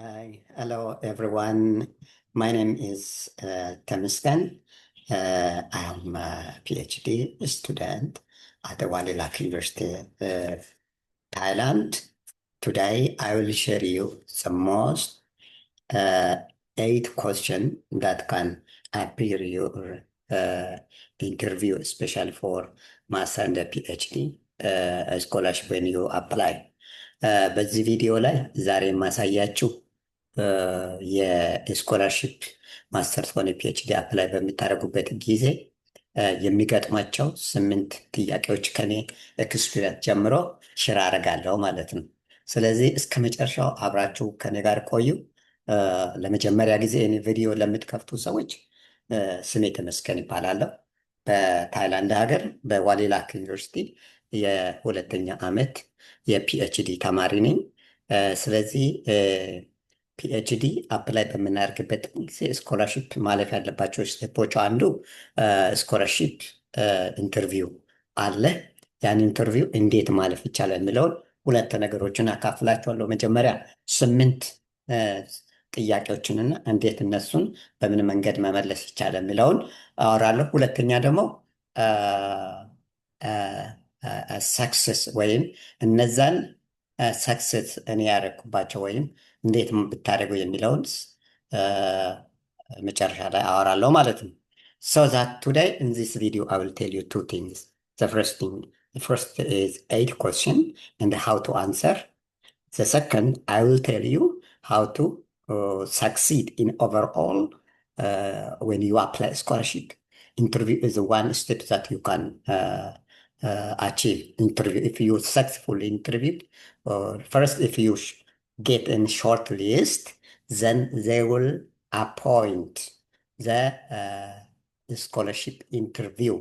Hi, hello everyone. My name is Temiskan. I am a PhD student at the Waliak University, Thailand. Today, I will share you the most uh, 8 questions that can appear your interview, especially for master and PhD scholarship when you apply. በዚህ ቪዲዮ ላይ ዛሬ የማሳያችሁ የስኮላርሽፕ ማስተርስ ሆነ ፒኤችዲ አፕላይ በሚታደርጉበት ጊዜ የሚገጥሟቸው 8 ጥያቄዎች ከኔ ኤክስፒሪየንስ ጀምሮ ሽራ አደርጋለሁ ማለት ነው። ስለዚህ እስከ መጨረሻው አብራችሁ ከኔ ጋር ቆዩ። ለመጀመሪያ ጊዜ እኔ ቪዲዮ ለምትከፍቱ ሰዎች ስሜ ተመስገን ይባላለሁ። በታይላንድ ሀገር በዋሌላክ ዩኒቨርሲቲ የሁለተኛ ዓመት የፒኤችዲ ተማሪ ነኝ። ስለዚህ ፒኤችዲ አፕላይ በምናደርግበት ጊዜ ስኮላርሽፕ ማለፍ ያለባቸው ስቴፖች አንዱ ስኮላርሽፕ ኢንተርቪው አለ። ያን ኢንተርቪው እንዴት ማለፍ ይቻላል የሚለውን 2 ነገሮችን አካፍላችኋለሁ። መጀመሪያ 8 ጥያቄዎችንና እንዴት እነሱን በምን መንገድ መመለስ ይቻላል የሚለውን አወራለሁ። ሁለተኛ ደግሞ ሰክሰስ ወይም እነዛን ሰክሰስ እኔ ያደረግኩባቸው ወይም እንዴት ብታደርገው የሚለውን መጨረሻ ላይ አወራለሁ ማለት ነው። So that today in this video I will tell you 2 things. The first is 8 questions and how to answer. The second, I will tell you how to succeed in overall when you apply scholarship. Interview is one step that you can achieve. Interview, if you successfully interviewed, first if you get in short list, then they will appoint the scholarship interview.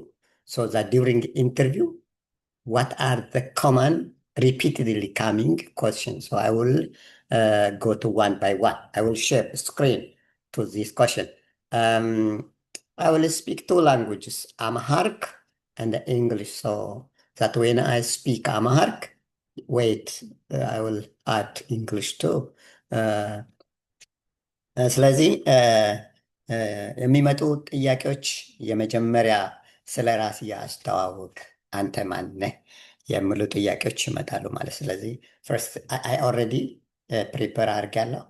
So that during interview, what are the common repeatedly coming questions? So I will go to one by one. I will share screen to this question. I will speak 2 languages, Amharic and English. So that when I speak Amharic, wait, I will add English too. ስለዚህ የሚመጡ ጥያቄዎች የመጀመሪያ ስለ ራስ ያስተዋውቅ፣ አንተ ማን ነህ የሚሉ ጥያቄዎች ይመጣሉ ማለት። ስለዚህ ፈርስት አይ ኦልሬዲ ፕሪፐር አድርጋለሁ።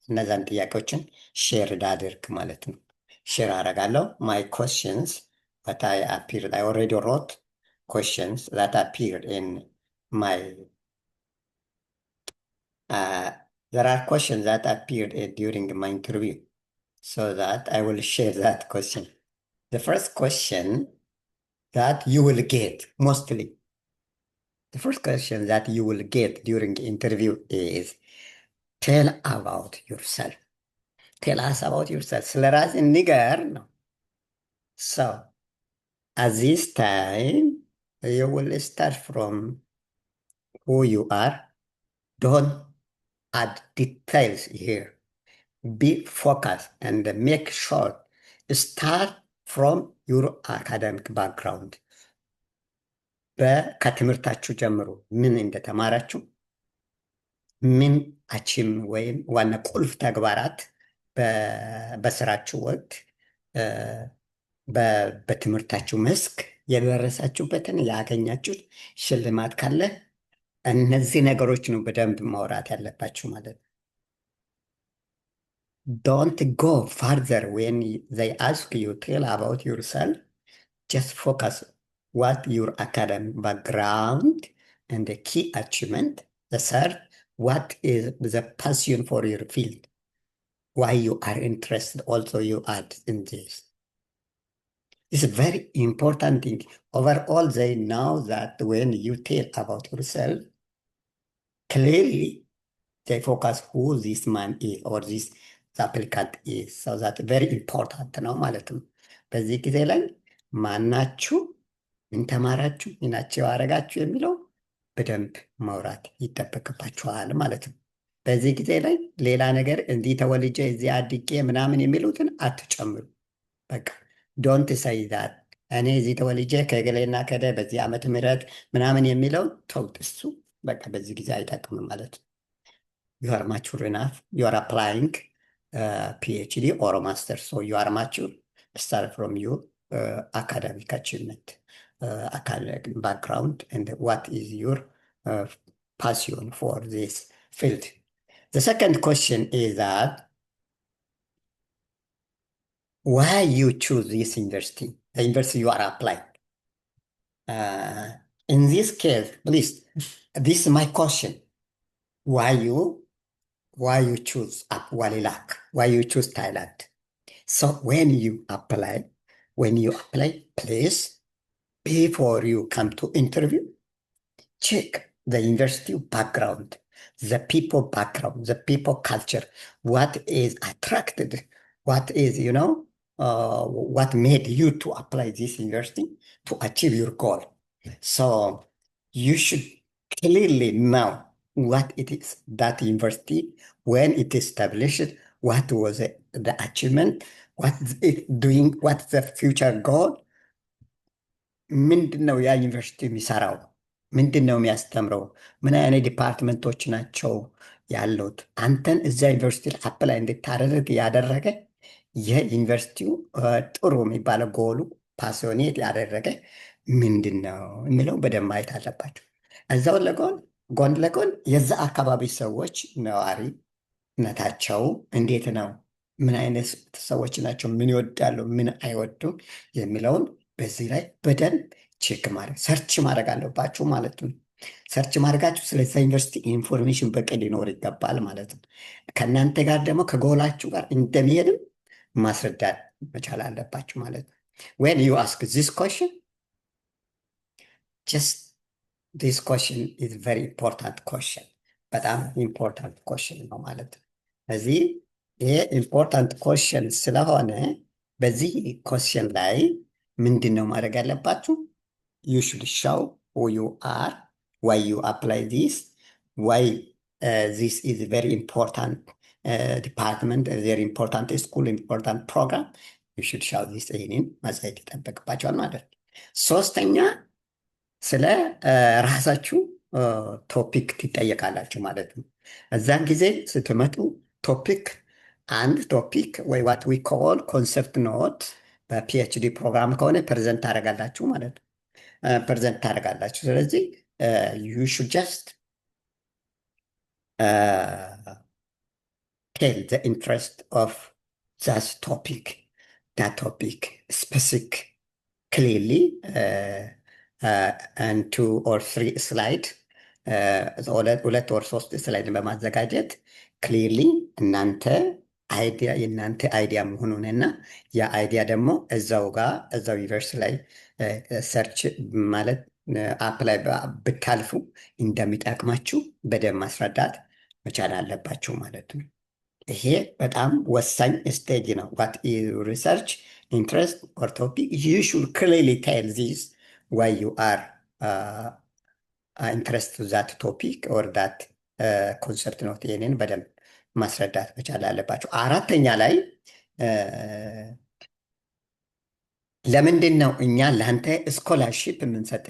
እነዛን ጥያቄዎችን ሼር ላድርግ ማለት ነው። ሼር አደርጋለሁ። ማይ ኮስችንስ that I appeared, I already wrote questions that appeared in my there are questions that appeared during my interview, so that I will share that question. The first question that you will get mostly, the first question that you will get during the interview is, tell about yourself. Tell us about yourself. ስለ ራስህ ንገር ነው። So at this time, you will start from who you are. Don't add details here. Be focused and make sure start from your academic background. ከትምህርታችሁ ጀምሮ ምን እንደተማራችሁ፣ ምን አቺም ወይም ዋና ቁልፍ ተግባራት በስራችሁ ወቅት በትምህርታችሁ መስክ የደረሳችሁበትን ያገኛችሁት ሽልማት ካለ እነዚህ ነገሮች ነው በደንብ ማውራት ያለባችሁ ማለት ነው። Don't go further when they ask you tell about yourself. Just focus what your academic background and the key achievement. The third, what is the passion for your field? Why you are interested also you add in this. It's a very important thing. Overall, they know that when you tell about yourself, clearly they focus who this man is or this applicant is. So that's very important ነው ማለት ነው። በዚህ ጊዜ ላይ ማናችሁ፣ ምን ተማራችሁ፣ ምናችሁ ያደረጋችሁ የሚለው በደንብ ማውራት ይጠበቅባችኋል ማለት ነው። በዚህ ጊዜ ላይ ሌላ ነገር እንዲህ ተወልጄ እዚህ አድጌ ምናምን የሚሉትን አትጨምሩ። በቃ ዶንት ሳይ ዛት እኔ እዚህ ተወልጄ ከገሌና ከደ በዚህ ዓመተ ምህረት ምናምን የሚለው ተውት። እሱ በቃ በዚህ ጊዜ አይጠቅምም ማለት ነው። you are mature enough, you are applying PhD or a master, so you are mature. Start from your academic achievement, academic background, and what is your uh, passion for this field. The second question is that why you choose this university, the university you are applying. Uh, in this case, please, this is my question. Why you choose Walinak? Why you choose Thailand? So when you apply, please, before you come to interview, check the university background, the people culture, what is attracted, what is, what made you to apply this university to achieve your goal. So you should clearly know what it is that university, when it established, what was it, the achievement, what it doing, what's the future goal, ምንድን ነው ያ ዩኒቨርሲቲ የሚሰራው? ምንድን ነው የሚያስተምረው? ምን አይነት ዲፓርትመንቶች ናቸው ያሉት? አንተን እዛ ዩኒቨርሲቲ አፕላይ እንድታደርግ ያደረገ የዩኒቨርሲቲው ጥሩ የሚባለው ጎሉ ፓሲዮኔት ያደረገ ምንድን ነው የሚለው በደንብ ማየት አለባቸው። እዛው ጎን ለጎን የዛ አካባቢ ሰዎች ነዋሪነታቸው እንዴት ነው? ምን አይነት ሰዎች ናቸው? ምን ይወዳሉ? ምን አይወዱም? የሚለውን በዚህ ላይ በደንብ ቼክ ማድረግ ሰርች ማድረግ አለባችሁ ማለት ነው። ሰርች ማድረጋችሁ ስለዛ ዩኒቨርሲቲ ኢንፎርሜሽን በቂ ሊኖር ይገባል ማለት ነው። ከእናንተ ጋር ደግሞ ከጎላችሁ ጋር እንደሚሄድም ማስረዳት መቻል አለባችሁ ማለት ነው። when you ask this question, just this question is very important question። በጣም ኢምፖርታንት ኮሽን ነው ማለት ነው። እዚህ ይሄ ኢምፖርታንት ኮሽን ስለሆነ በዚህ ኮሽን ላይ ምንድን ነው ማድረግ ያለባችሁ? you should show who you are, why you apply this, why this is very important department, a very important school, important program. You should show this ይህንን ማሳየት ይጠበቅባቸዋል ማለት ነው። ሶስተኛ ስለ ራሳችሁ ቶፒክ ትጠየቃላችሁ ማለት ነው። እዛን ጊዜ ስትመጡ አንድ ቶፒክ ወይ ዋት ዊ ኮል ኮንሰፕት ኖት በፒኤችዲ ፕሮግራም ከሆነ ፕሬዘንት ታደርጋላችሁ ማለት ነው። ፕሬዘንት ታደርጋላችሁ። ስለዚህ ዩ ሹድ ጀስት ቴል ዘ ኢንትረስት ኦፍ ዛት ቶፒክ ስፔሲፊክ ክሊርሊ and 2 or 3 ስላይድ ሁለት ወር 3 ስላይድ በማዘጋጀት ክሊርሊ የእናንተ አይዲያ መሆኑንና ያ አይዲያ ደግሞ እዛው ዩኒቨርሲቲ ላይ ሰርች ማለት አፕላይ ብታልፉ እንደሚጠቅማችሁ በደንብ ማስረዳት መቻል አለባችሁ ማለት ነው። ይሄ በጣም ወሳኝ ስቴጅ ነው። ዋት ኢዝ ሪሰርች ኢንትረስት ኦር ቶፒክ ዩ ሹድ ክሊርሊ ቴል ዚስ why you are interested to that topic or that concept note ይህንን በደንብ ማስረዳት መቻል አለባቸው። አራተኛ ላይ ለምንድን ነው እኛ ለአንተ ስኮላርሺፕ የምንሰጥ?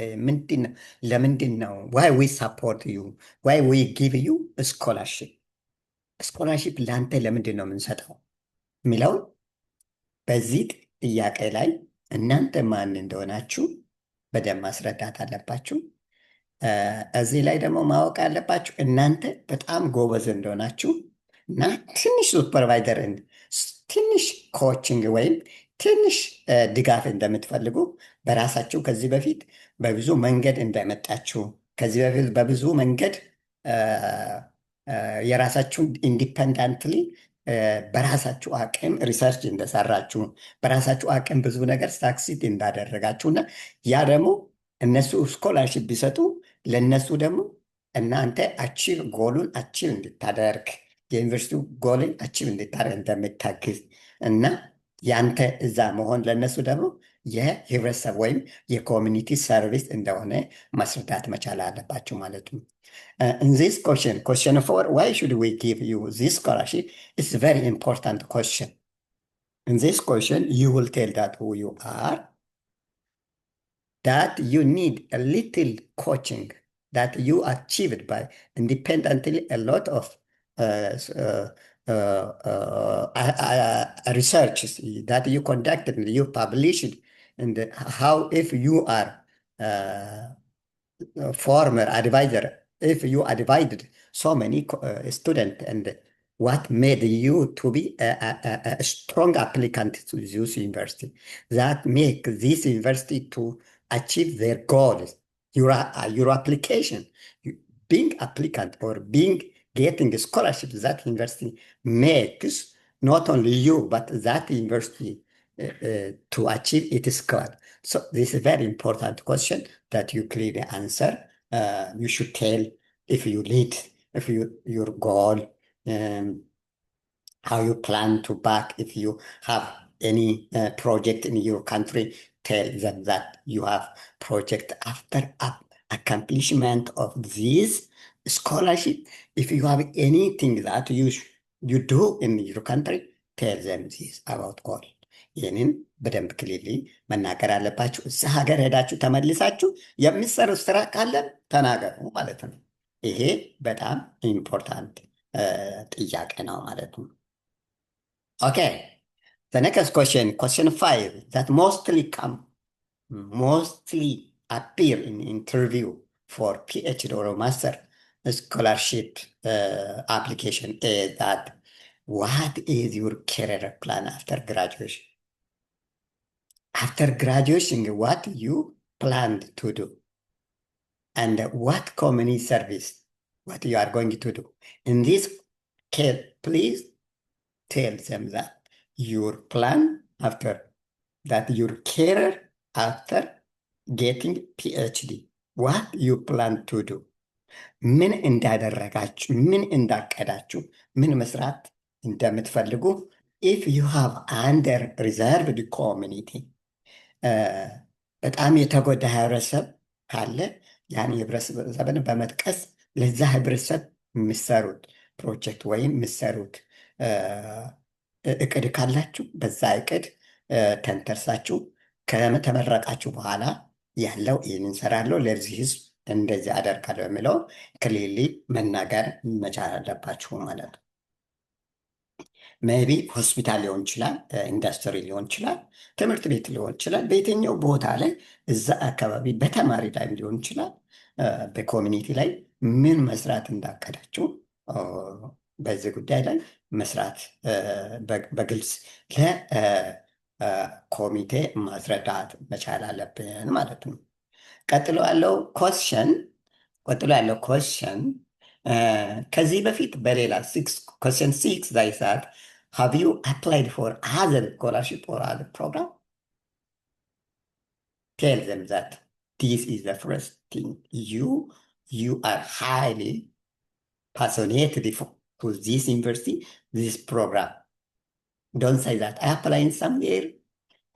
ለምንድን ነው why we support you, why we give you ስኮላርሺፕ ለአንተ ለምንድን ነው የምንሰጠው የሚለውን በዚህ ጥያቄ ላይ እናንተ ማን እንደሆናችሁ በደንብ ማስረዳት አለባችሁ። እዚህ ላይ ደግሞ ማወቅ አለባችሁ እናንተ በጣም ጎበዝ እንደሆናችሁ እና ትንሽ ሱፐርቫይዘር ትንሽ ኮችንግ ወይም ትንሽ ድጋፍ እንደምትፈልጉ በራሳችሁ ከዚህ በፊት በብዙ መንገድ እንደመጣችሁ ከዚህ በፊት በብዙ መንገድ የራሳችሁን ኢንዲፐንደንትሊ በራሳችሁ አቅም ሪሰርች እንደሰራችሁ በራሳችሁ አቅም ብዙ ነገር ሳክሲድ እንዳደረጋችሁና ያ ደግሞ እነሱ ስኮላርሽፕ ቢሰጡ ለእነሱ ደግሞ እናንተ ጎሉን አቺቭ እንድታደርግ የዩኒቨርሲቲው ጎልን አቺቭ እንድታደርግ እንደምታግዝ እና ያንተ እዛ መሆን ለእነሱ ደግሞ የህብረተሰብ ወይም የኮሚኒቲ ሰርቪስ እንደሆነ ማስረዳት መቻል አለባችሁ ማለት ነው። In this question 4, why should we give you this scholarship? It's a very important question. In this question, you will tell that who you are, that you need a little coaching, that you achieved by independently a lot of research that you conducted, you published, and how if you are former advisor, if you advised so many students, and what made you to be a strong applicant to this university, that make this university to achieve their goals, your application, being applicant or being getting a scholarship that university makes not only you but that university to achieve its goal. So this is a very important question that you clearly answer. You should tell if you need, if your goal, um, how you plan to back, if you have any project in your country, tell them that you have project after accomplishment of this scholarship. If you have anything that you do in your country, tell them this about all. ይህንን በደንብ ክሊርሊ መናገር አለባችሁ። እዛ ሀገር ሄዳችሁ ተመልሳችሁ የሚሰሩት ስራ ካለ ተናገሩ ማለት ነው። ይሄ በጣም ኢምፖርታንት ጥያቄ ነው ማለት ነው። Okay, the next question 5, that mostly appear in interview for PhD or master scholarship application is that what is your career plan after graduation? After graduation, what you planned to do? And what community service, what you are going to do? In this case, please tell them that your plan after that, your career after getting PhD, what you plan to do? ምን እንዳደረጋችሁ፣ ምን እንዳቀዳችሁ፣ ምን መስራት እንደምትፈልጉ if you have under reserved community በጣም የተጎዳ ህብረተሰብ ካለ ያን ህብረተሰብን በመጥቀስ ለዛ ህብረተሰብ የሚሰሩት ፕሮጀክት ወይም የሚሰሩት እቅድ ካላችሁ በዛ እቅድ ተንተርሳችሁ ከተመረቃችሁ በኋላ ያለው ይህን እንሰራለሁ ለዚህ ህዝብ እንደዚህ አደርጋለሁ የሚለው ክሊርሊ መናገር መቻል አለባችሁ ማለት ነው። ሜቢ ሆስፒታል ሊሆን ይችላል፣ ኢንዱስትሪ ሊሆን ይችላል፣ ትምህርት ቤት ሊሆን ይችላል። በየትኛው ቦታ ላይ እዛ አካባቢ በተማሪ ላይ ሊሆን ይችላል፣ በኮሚኒቲ ላይ ምን መስራት እንዳቀዳችሁ በዚህ ጉዳይ ላይ መስራት በግልጽ ለኮሚቴ ማስረዳት መቻል አለብን ማለት ነው። ቀጥሎ ያለው ኮስችን ከዚህ በፊት በሌላ question 6 ላይ ሰዓት have you applied for other scholarship or other program? Tell them that this is the first thing you are highly passionate to this university, this program. Don't say that I applied somewhere,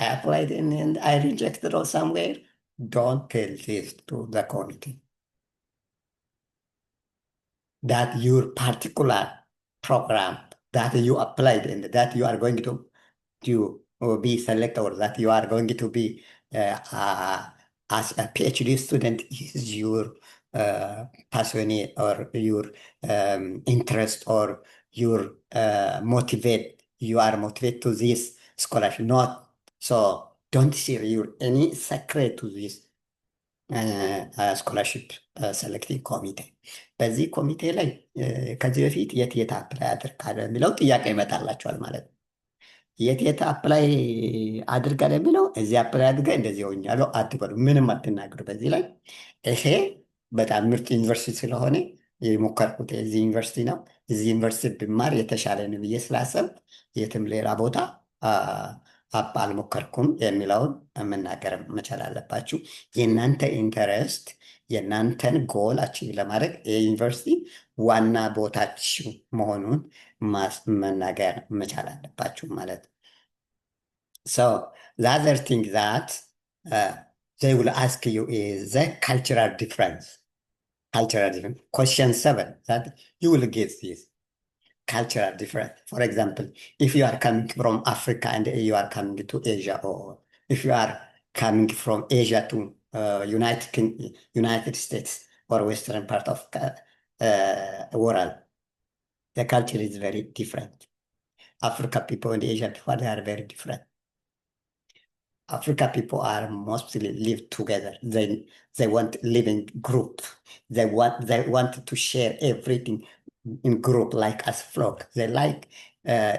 I applied and I rejected or somewhere. Don't tell this to the committee. That your particular program that you applied and that you are going to be selected, or that you are going to be as a PhD student is your passion or your interest, or your you are motivated to this scholarship. Not so. Don't share your any secret to this ስኮላርሽፕ ሴሌክቲንግ ኮሚቴ። በዚህ ኮሚቴ ላይ ከዚህ በፊት የት አፕላይ አድርጋለህ የሚለው ጥያቄ ይመጣላቸዋል ማለት ነው። የት አፕላይ አድርጋለህ የሚለው እዚህ አፕላይ አድርገህ እንደዚህ ሆኛለሁ አትበሉ፣ ምንም አትናገሩ በዚህ ላይ። ይሄ በጣም ምርጥ ዩኒቨርሲቲ ስለሆነ የሞከርኩት የዚህ ዩኒቨርሲቲ ነው፣ እዚህ ዩኒቨርሲቲ ብማር የተሻለ ነው ብዬ ስላሰብ የትም ሌላ ቦታ አልሞከርኩም የሚለውን መናገር መቻል አለባችሁ። የእናንተ ኢንተረስት የእናንተን ጎል አቺቭ ለማድረግ የዩኒቨርሲቲ ዋና ቦታችሁ መሆኑን መናገር መቻል አለባችሁ ማለት ነው። So the other thing that they will ask you is the cultural difference. Question 7, that you will get this. Cultural difference. For example, if you are coming from Africa and you are coming to Asia, or if you are coming from Asia to United States or Western part of world, The culture is very different. Africa people and Asian people, they are very different. Africa people are mostly live together. They want live in group. They want to share everything in group like as flock. They like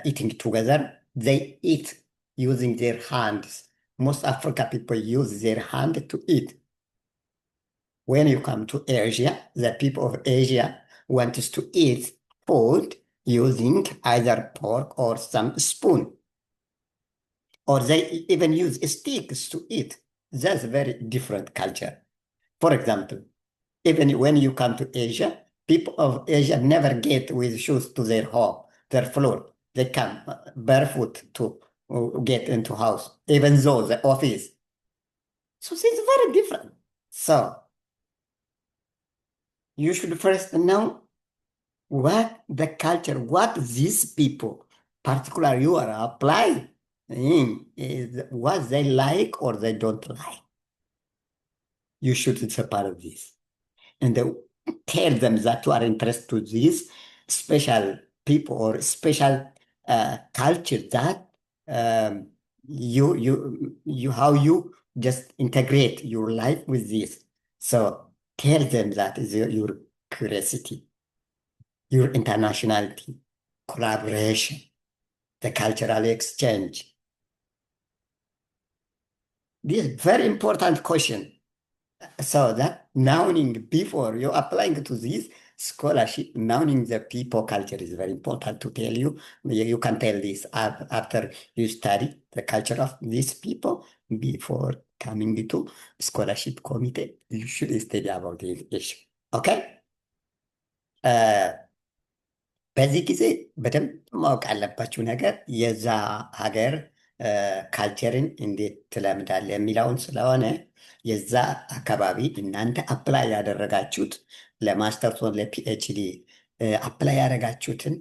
eating together. They eat using their hands. Most Africa people use their hand to eat. When you come to Asia, the people of Asia want us to eat food using either fork or some spoon, or they even use sticks to eat. That's a very different culture. For example, even when you come to Asia, people of Asia never get with shoes to their home, their floor. They come barefoot to get into house, even though the office. So it's very different. So you should first know what the culture, what these people, particularly you are applying, is what they like or they don't like. You should separate this and tell them that you are interested to this special people or special culture that um, you how you just integrate your life with this. So tell them that is your curiosity, your internationality, collaboration, the cultural exchange. This is very important question. So that knowing before you applying to this scholarship, knowing the people culture is very important to tell you. You can tell this after you study the culture of these people before coming to scholarship committee. You should study about this issue. Okay? በዚህ ጊዜ በደንብ ማወቅ ያለባችሁ ነገር የዛ ሀገር ካልቸርን እንዴት ትለምዳለህ የሚለውን ስለሆነ የዛ አካባቢ እናንተ አፕላይ ያደረጋችሁት ለማስተርስ ወይም ለፒኤችዲ አፕላይ ያደረጋችሁትን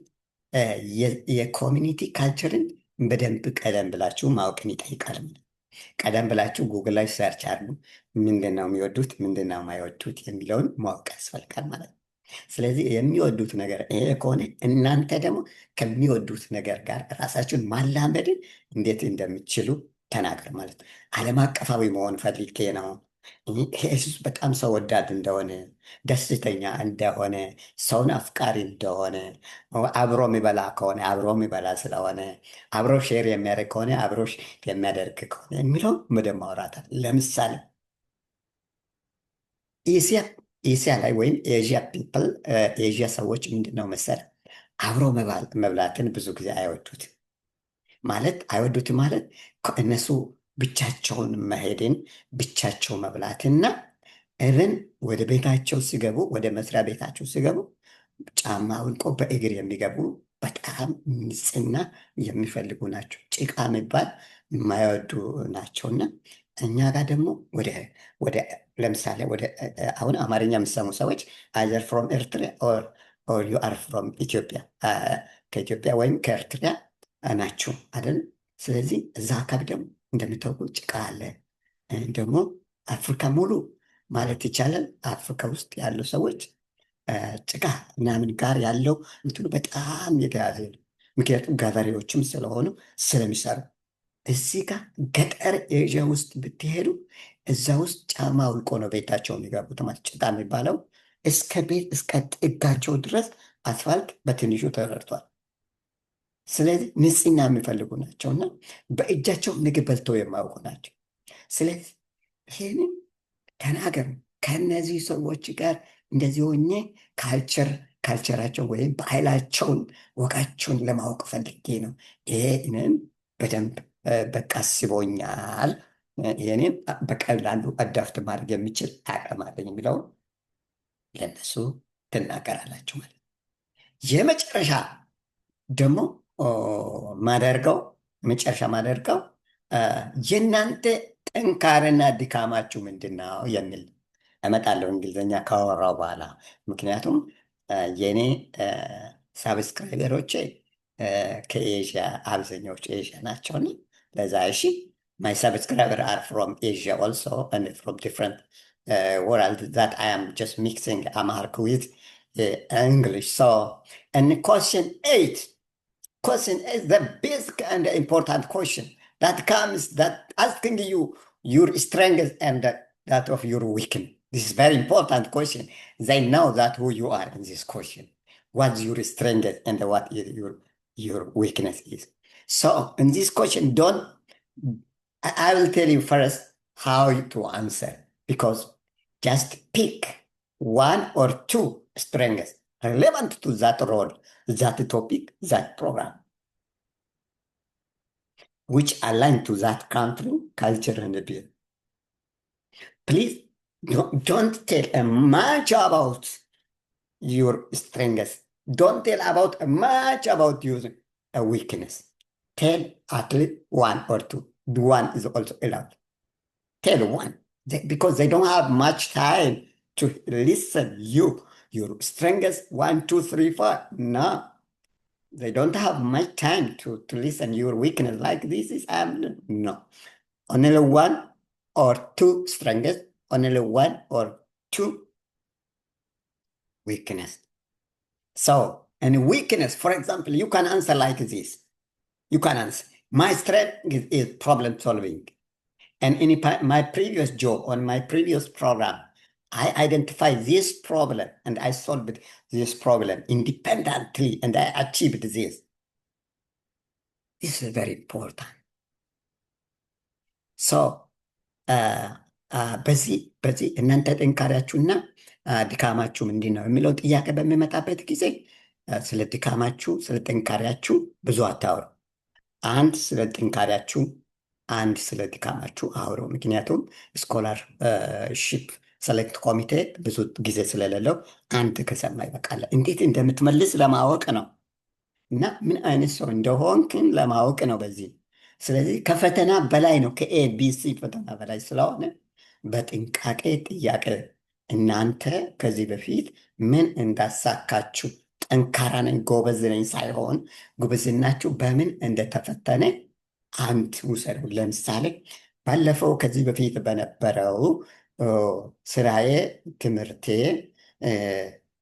የኮሚኒቲ ካልቸርን በደንብ ቀደም ብላችሁ ማወቅን ይጠይቃል። ቀደም ብላችሁ ጉግል ላይ ሰርች አድርጉ። ምንድነው የሚወዱት፣ ምንድነው የማይወዱት የሚለውን ማወቅ ያስፈልጋል ማለት ነው። ስለዚህ የሚወዱት ነገር ይሄ ከሆነ እናንተ ደግሞ ከሚወዱት ነገር ጋር ራሳችሁን ማላመድን እንዴት እንደምትችሉ ተናገር ማለት ነው። ዓለም አቀፋዊ መሆን ፈልጌ ነው። ኢየሱስ በጣም ሰው ወዳድ እንደሆነ፣ ደስተኛ እንደሆነ፣ ሰውን አፍቃሪ እንደሆነ፣ አብሮ የሚበላ ከሆነ አብሮ የሚበላ ስለሆነ፣ አብሮ ሼር የሚያደርግ ከሆነ አብሮ የሚያደርግ ከሆነ የሚለው መደብ ማውራት አለ። ለምሳሌ ኤስያ ላይ ወይም ኤዥያ ፒፕል ኤዥያ ሰዎች ምንድነው መሰለ አብሮ መብላትን ብዙ ጊዜ አይወዱት ማለት እነሱ ብቻቸውን መሄድን ብቻቸው መብላትና እብን ወደ ቤታቸው ሲገቡ ወደ መስሪያ ቤታቸው ሲገቡ ጫማ አውልቆ በእግር የሚገቡ በጣም ንጽህና የሚፈልጉ ናቸው። ጭቃ የሚባል የማይወዱ ናቸውና እኛ ጋር ደግሞ ወደ ለምሳሌ ወደ አሁን አማርኛ የምሰሙ ሰዎች አይዘር ፍሮም ኤርትራ ኦር ዩ አር ፍሮም ኢትዮጵያ ከኢትዮጵያ ወይም ከኤርትራ ናችሁ አይደል? ስለዚህ እዛ አካባቢ ደግሞ እንደምታውቁ ጭቃ አለ። ደግሞ አፍሪካ ሙሉ ማለት ይቻላል አፍሪካ ውስጥ ያሉ ሰዎች ጭቃ ምናምን ጋር ያለው እንትኑ በጣም የተያዘ ነው። ምክንያቱም ገበሬዎችም ስለሆኑ ስለሚሰሩ እዚህ ጋር ገጠር ኤዥያ ውስጥ ብትሄዱ እዛ ውስጥ ጫማ አውልቆ ነው ቤታቸው የሚገቡት። ማለት ጭቃ የሚባለው እስከ ቤት እስከ ጥጋቸው ድረስ አስፋልት በትንሹ ተረድቷል። ስለዚህ ንጽህና የሚፈልጉ ናቸውና በእጃቸው ምግብ በልተው የማያውቁ ናቸው። ስለዚህ ይህንን ተናገሩ። ከነዚህ ሰዎች ጋር እንደዚህ ሆኜ ካልቸራቸው ወይም ባህላቸውን ወጋቸውን ለማወቅ ፈልጌ ነው። ይህንን በደንብ በቃ አስቦኛል፣ ይህንን በቀላሉ አዳፍት ማድረግ የሚችል አቅም አለኝ የሚለውን ለነሱ ትናገራላችሁ ማለት ነው። የመጨረሻ ደግሞ ማደርገው የእናንተ ጥንካሬና ድካማችሁ ምንድን ነው የሚል እመጣለሁ እንግሊዝኛ ካወራው በኋላ። ምክንያቱም የኔ ሳብስክራይበሮቼ ከኤዥያ አብዛኛዎቹ ኤዥያ ናቸውና ለዛ እሺ my subscribers are from Asia also and from different world that I am just mixing Amharic with English. So, and question is the basic and important question that asking you your strength and that of your weakness. This is very important question. They know that who you are in this question. What's your strength and what is your weakness is. So in this question, don't I will tell you first how to answer because just pick one or two strengths relevant to that role, that topic, that program, which align to that country, culture, and belief. Please don't tell much about your strengths. Don't tell about much about your weakness. Tell at least one or two. One is also allowed. Tell one because they don't have much time to listen your strengths 1, 2, 3, 4. No, they don't have much time to listen your weakness like this is no. Only one or two strengths, only one or two weakness. So, and weakness, for example, you can answer like this. You can answer, my strength is problem solving. And in my previous job, on my previous program, I identified this problem and I solved this problem independently and I achieved this. This is very important. So, በዚህ እናንተ ጥንካሬያችሁና ድካማችሁ ምንድን ነው የሚለው ጥያቄ በሚመጣበት ጊዜ ስለ ድካማችሁ፣ ስለ ጥንካሬያችሁ ብዙ አታውሩ። አንድ ስለ ጥንካሬያችሁ፣ አንድ ስለ ድካማችሁ አውሩ። ምክንያቱም ስኮላርሺፕ ሰሌክት ኮሚቴ ብዙ ጊዜ ስለሌለው አንድ ከሰማ ይበቃል። እንዴት እንደምትመልስ ለማወቅ ነው እና ምን አይነት ሰው እንደሆንክን ለማወቅ ነው በዚህ። ስለዚህ ከፈተና በላይ ነው፣ ከኤቢሲ ፈተና በላይ ስለሆነ በጥንቃቄ ጥያቄ እናንተ ከዚህ በፊት ምን እንዳሳካችሁ ጠንካራ ነኝ ጎበዝ ነኝ ሳይሆን ጉብዝናችሁ በምን እንደተፈተነ አንድ ውሰዱ። ለምሳሌ ባለፈው ከዚህ በፊት በነበረው ስራዬ ትምህርቴ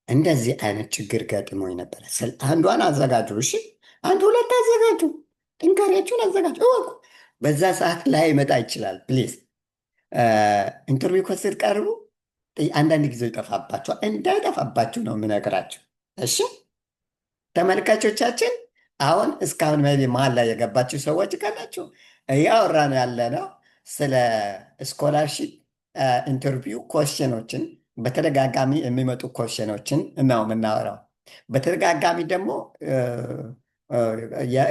እንደዚህ አይነት ችግር ገጥሞኝ ነበረ። አንዷን አዘጋጁ። እሺ፣ አንድ ሁለት አዘጋጁ፣ ጥንካሬያችሁን አዘጋጁ። እወቁ። በዛ ሰዓት ላይ መጣ ይችላል። ፕሊዝ ኢንተርቪው ስትቀርቡ አንዳንድ ጊዜ ይጠፋባቸዋል። እንዳይጠፋባችሁ ነው የምነግራችሁ። እሺ ተመልካቾቻችን፣ አሁን እስካሁን መሀል ላይ የገባችሁ ሰዎች ካላችሁ እያወራን ያለ ነው ስለ ስኮላርሺፕ ኢንተርቪው ኮስችኖችን፣ በተደጋጋሚ የሚመጡ ኮስችኖችን ነው የምናወራው። በተደጋጋሚ ደግሞ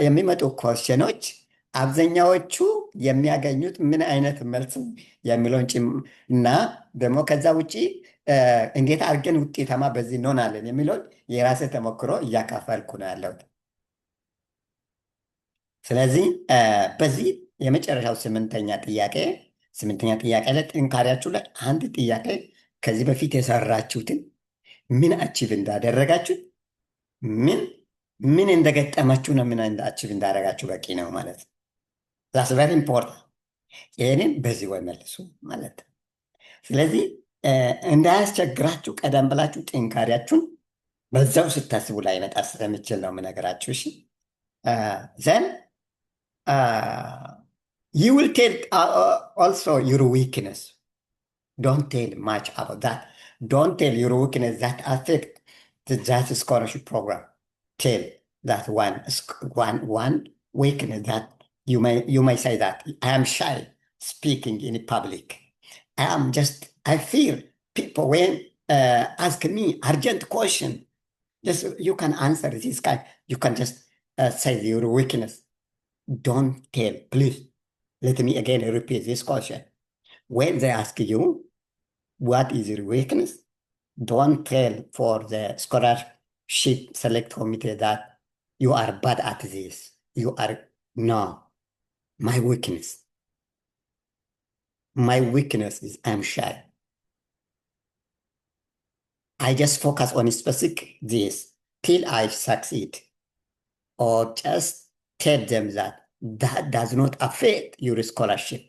የሚመጡ ኮስችኖች አብዛኛዎቹ የሚያገኙት ምን አይነት መልስ የሚለውን እና ደግሞ ከዛ ውጭ እንዴት አድርገን ውጤታማ በዚህ እንሆናለን የሚለውን የራሴ ተሞክሮ እያካፈልኩ ነው ያለሁት። ስለዚህ በዚህ የመጨረሻው ስምንተኛ ጥያቄ ላይ ጥንካሬያችሁ ላይ አንድ ጥያቄ ከዚህ በፊት የሰራችሁትን ምን አቺቭ እንዳደረጋችሁ ምን እንደገጠማችሁ ነው ምን አቺቭ እንዳደረጋችሁ በቂ ነው ማለት ነው። ዛስ ቨሪ ኢምፖርታንት። ይህንን በዚህ ወይ መልሱ ማለት ነው። ስለዚህ እንዳያስቸግራችሁ ቀደም ብላችሁ ጥንካሬያችሁን በዛው ስታስቡ ላይ መጣ ስለምችል ነው የምነግራችሁ። እሺ ዘን you will tell also your weakness. Don't tell much about that. Don't tell your weakness that affect that scholarship program. Tell that one weakness that you may say that I am shy speaking in public. I fear people when ask me urgent question. Just you can answer this guy. You can just say your weakness. Don't tell, please. Let me again repeat this question. When they ask you, what is your weakness? Don't tell for the scholarship select committee that you are bad at this. No. My weakness is I'm shy. I just focus on specific this till I succeed. Or just tell them that does not affect your scholarship.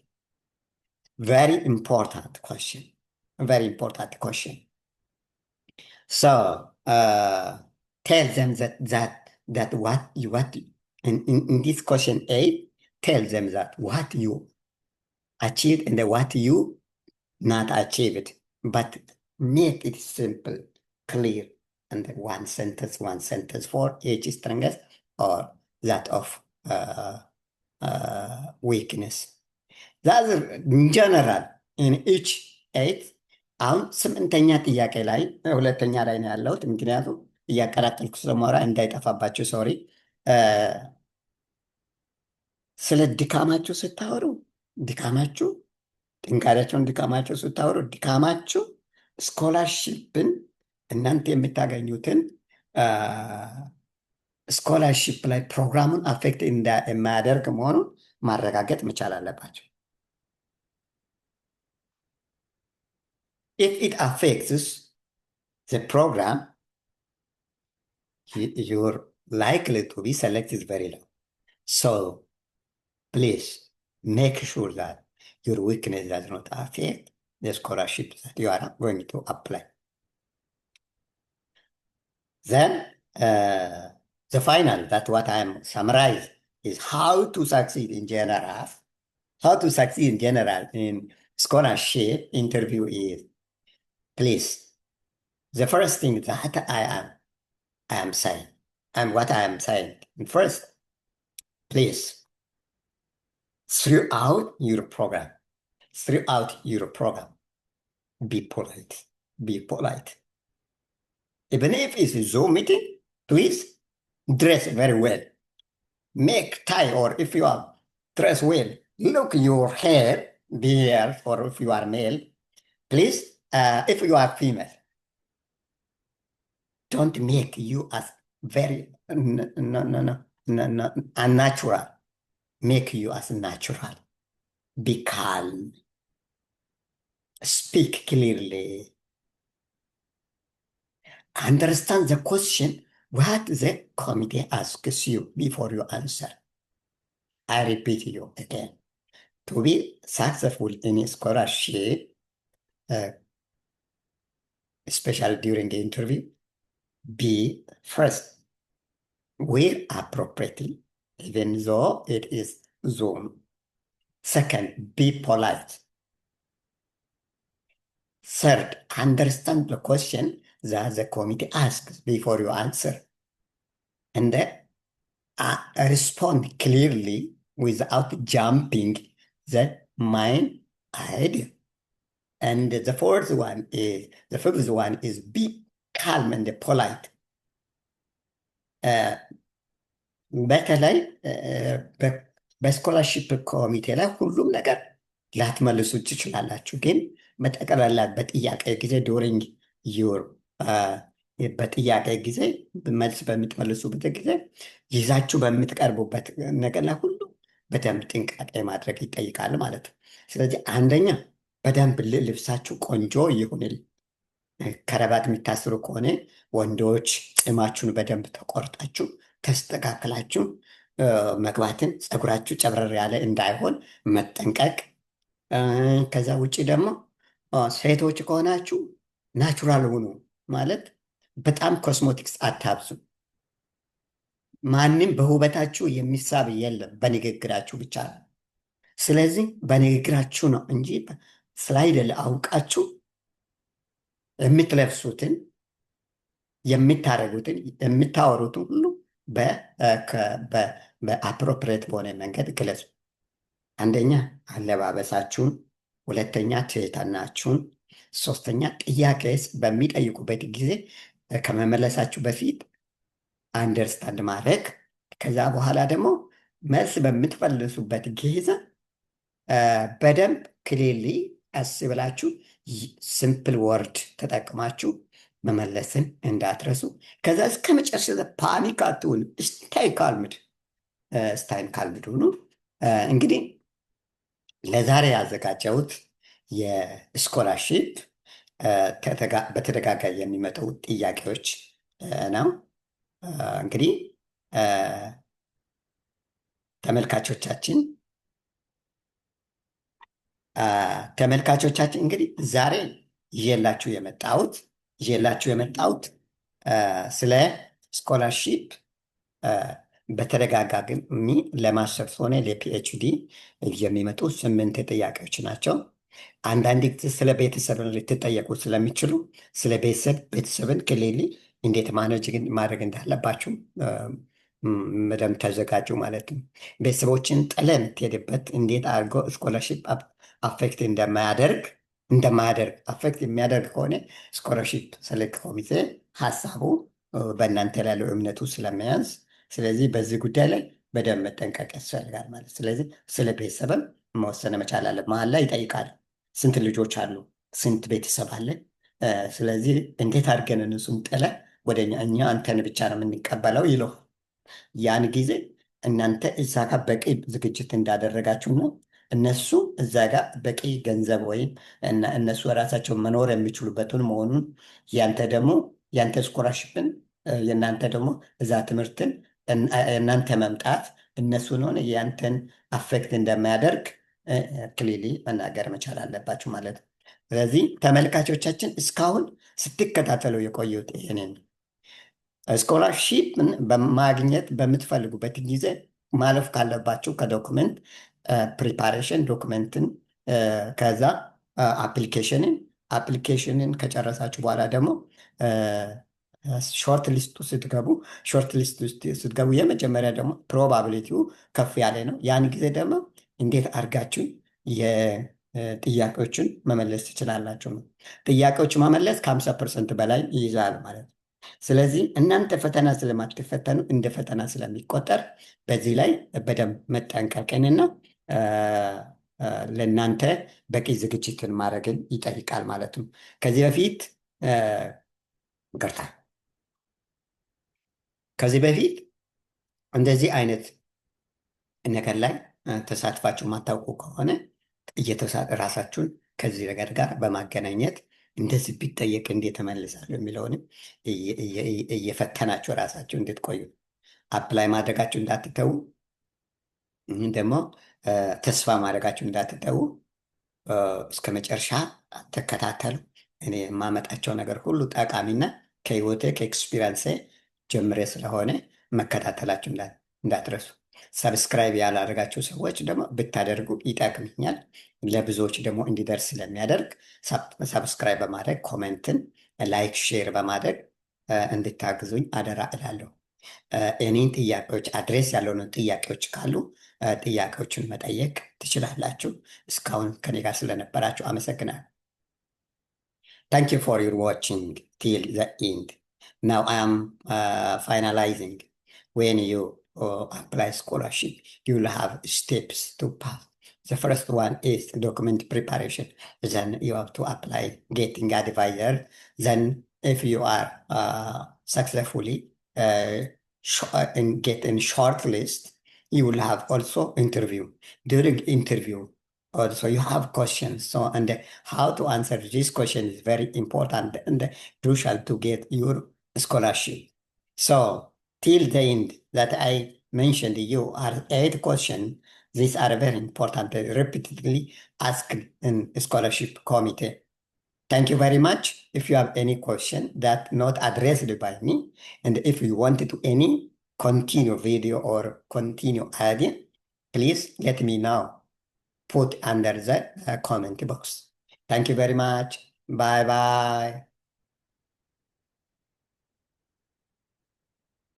Very important question. So uh, tell them that what in this question 8, tell them that what you achieved and what you not achieved, but make it simple, clear, and one sentence for each strength or that of weakness. That's in general in each 8. አሁን ስምንተኛ ጥያቄ ላይ ሁለተኛ ላይ ነው ያለሁት፣ ምክንያቱም እያቀላቀልኩ ስለማወራ እንዳይጠፋባችሁ ሶሪ። ስለ ድካማችሁ ስታወሩ ድካማችሁ ጥንካሬያቸውን ድካማቸው ስታወሩ ድካማችሁ ስኮላርሽፕን እናንተ የምታገኙትን ስኮላርሽፕ ላይ ፕሮግራሙን አፌክት የማያደርግ መሆኑን ማረጋገጥ መቻል አለባቸው። If it affects the program, you're likely to be selected very low. So please make sure that your weakness does not affect the scholarship that you are going to apply. Then the final, that what I'm summarized, is how to succeed in general. How to succeed in general in scholarship interview is, please, the first thing that I am saying, and what I am saying, first, please, throughout your program, be polite. Be polite. Even if it's a Zoom meeting, please dress very well. Make tie, or if you are dress well, look your hair, beard, or if you are male, please, if you are female, don't make you as very unnatural. Make you as natural. Be calm. Speak clearly. Understand the question, what the committee asks you before you answer. I repeat you again. To be successful in a scholarship, especially during the interview, be first, wear appropriately, even though it is Zoom. Second, be polite. Third, understand the question that the committee asks before you answer. And then respond clearly without jumping the main idea. And the fifth one is be calm and polite. በተለይ በስኮላርሽፕ ኮሚቴ ላይ ሁሉም ነገር ላትመልሱ ትችላላችሁ፣ ግን መጠቅላላ በጥያቄ ጊዜ ዱሪንግ ዩር በጥያቄ ጊዜ መልስ በምትመልሱበት ጊዜ ይዛችሁ በምትቀርቡበት ነገር ላይ ሁሉ በደንብ ጥንቃቄ ማድረግ ይጠይቃል ማለት ነው። ስለዚህ አንደኛ በደንብ ልብሳችሁ ቆንጆ ይሁንል። ከረባት የሚታስሩ ከሆነ ወንዶች ፂማችሁን በደንብ ተቆርጣችሁ ተስተካክላችሁ መግባትን፣ ፀጉራችሁ ጨብረር ያለ እንዳይሆን መጠንቀቅ። ከዛ ውጭ ደግሞ ሴቶች ከሆናችሁ ናቹራል ሁኑ፣ ማለት በጣም ኮስሞቲክስ አታብዙ። ማንም በውበታችሁ የሚሳብ የለም፣ በንግግራችሁ ብቻ ነው። ስለዚህ በንግግራችሁ ነው እንጂ ስላይደለ አውቃችሁ የምትለብሱትን የምታረጉትን የምታወሩትን ሁሉ በአፕሮፕሬት በሆነ መንገድ ግለጹ። አንደኛ አለባበሳችሁን፣ ሁለተኛ ትህትናችሁን፣ ሶስተኛ ጥያቄ በሚጠይቁበት ጊዜ ከመመለሳችሁ በፊት አንደርስታንድ ማድረግ፣ ከዛ በኋላ ደግሞ መልስ በምትፈልሱበት ጊዜ በደንብ ክሊርሊ አስብላችሁ ሲምፕል ወርድ ተጠቅማችሁ መመለስን እንዳትረሱ። ከዛ እስከ መጨረሻ ፓኒክ አትሁን። ስታይ ካልምድ ሁኑ። እንግዲህ ለዛሬ ያዘጋጀሁት የስኮላርሺፕ በተደጋጋሚ የሚመጡ ጥያቄዎች ነው። እንግዲህ ተመልካቾቻችን እንግዲህ ዛሬ ይዤላችሁ የመጣሁት ስለ ስኮላርሺፕ በተደጋጋሚ ለማስተርስ ሆነ ለፒኤችዲ የሚመጡ 8 ጥያቄዎች ናቸው። አንዳንድ ጊዜ ስለ ቤተሰብን ልትጠየቁ ስለሚችሉ ስለ ቤተሰብን ክሊሊ እንዴት ማኔጅ ማድረግ እንዳለባችሁ በደንብ ተዘጋጁ ማለት ነው። ቤተሰቦችን ጥለህ የምትሄድበት እንዴት አድርጎ ስኮላርሺፕ አፌክት እንደማያደርግ አፌክት የሚያደርግ ከሆነ ስኮላርሺፕ ሰሌክት ኮሚቴ ሀሳቡ በእናንተ ላይ ያለው እምነቱ ስለመያዝ፣ ስለዚህ በዚህ ጉዳይ ላይ በደንብ መጠንቀቅ ያስፈልጋል ማለት። ስለዚህ ስለ ቤተሰብም መወሰን መቻል አለ። መሀል ላይ ይጠይቃል። ስንት ልጆች አሉ? ስንት ቤተሰብ አለ? ስለዚህ እንዴት አድርገን እነሱን ጥለ ወደ እኛ አንተን ብቻ ነው የምንቀበለው ይለው። ያን ጊዜ እናንተ እዛ ጋር በቂ ዝግጅት እንዳደረጋችሁ ነው እነሱ እዛ ጋር በቂ ገንዘብ ወይም እነሱ ራሳቸው መኖር የሚችሉበትን መሆኑን ያንተ ስኮላርሽፕን የእናንተ ደግሞ እዛ ትምህርትን እናንተ መምጣት እነሱን ሆነ ያንተን አፌክት እንደማያደርግ ክሊሊ መናገር መቻል አለባችሁ ማለት ነው። ስለዚህ ተመልካቾቻችን እስካሁን ስትከታተሉ የቆዩት ይህንን ስኮላርሺፕን በማግኘት በምትፈልጉበት ጊዜ ማለፍ ካለባችሁ ከዶክመንት ፕሪፓሬሽን ዶክመንትን ከዛ አፕሊኬሽንን ከጨረሳችሁ በኋላ ደግሞ ሾርት ሊስቱ ስትገቡ የመጀመሪያ ደግሞ ፕሮባቢሊቲው ከፍ ያለ ነው። ያን ጊዜ ደግሞ እንዴት አድርጋችሁ የጥያቄዎችን መመለስ ትችላላችሁ ነው። ጥያቄዎች መመለስ ከ50% በላይ ይይዛል ማለት ነው። ስለዚህ እናንተ ፈተና ስለማትፈተኑ እንደ ፈተና ስለሚቆጠር በዚህ ላይ በደንብ መጠንቀቅንና ለእናንተ በቂ ዝግጅትን ማድረግን ይጠይቃል ማለት ነው። ከዚህ በፊት እንደዚህ አይነት ነገር ላይ ተሳትፋችሁ ማታውቁ ከሆነ ራሳችሁን ከዚህ ነገር ጋር በማገናኘት እንደዚህ ቢጠየቅ እንዴት እመልሳለሁ የሚለውንም እየፈተናችሁ ራሳችሁ እንድትቆዩ አፕላይ ማድረጋችሁ እንዳትተዉ፣ ደግሞ ተስፋ ማድረጋችሁ እንዳትተዉ እስከ መጨረሻ ተከታተሉ። እኔ የማመጣቸው ነገር ሁሉ ጠቃሚና ከህይወቴ ከኤክስፒሪንሴ ጀምሬ ስለሆነ መከታተላችሁ እንዳትረሱ። ሰብስክራይብ ያላደረጋችሁ ሰዎች ደግሞ ብታደርጉ ይጠቅምኛል፣ ለብዙዎች ደግሞ እንዲደርስ ስለሚያደርግ ሰብስክራይብ በማድረግ ኮሜንትን፣ ላይክ፣ ሼር በማድረግ እንድታግዙኝ አደራ እላለሁ። እኔን ጥያቄዎች አድሬስ ያልሆኑ ጥያቄዎች ካሉ ጥያቄዎችን መጠየቅ ትችላላችሁ። እስካሁን ከኔ ጋር ስለነበራችሁ አመሰግናለሁ። Thank you for your watching till the end. Now I am finalizing. When you apply scholarship, you will have steps to pass. The first one is document preparation. Then you have to apply getting advisor. Then if you are successfully getting shortlist, you will have also interview. During interview, also you have questions. So, and how to answer this question is very important and crucial to get your scholarship. So, till the end that I mentioned, you are 8 questions. These are very important, repeatedly asked in scholarship committee. Thank you very much. If you have any question that not addressed by me, and if you wanted to any continue video or continue adding, please let me know. Put under the comment box. Thank you very much. Bye bye.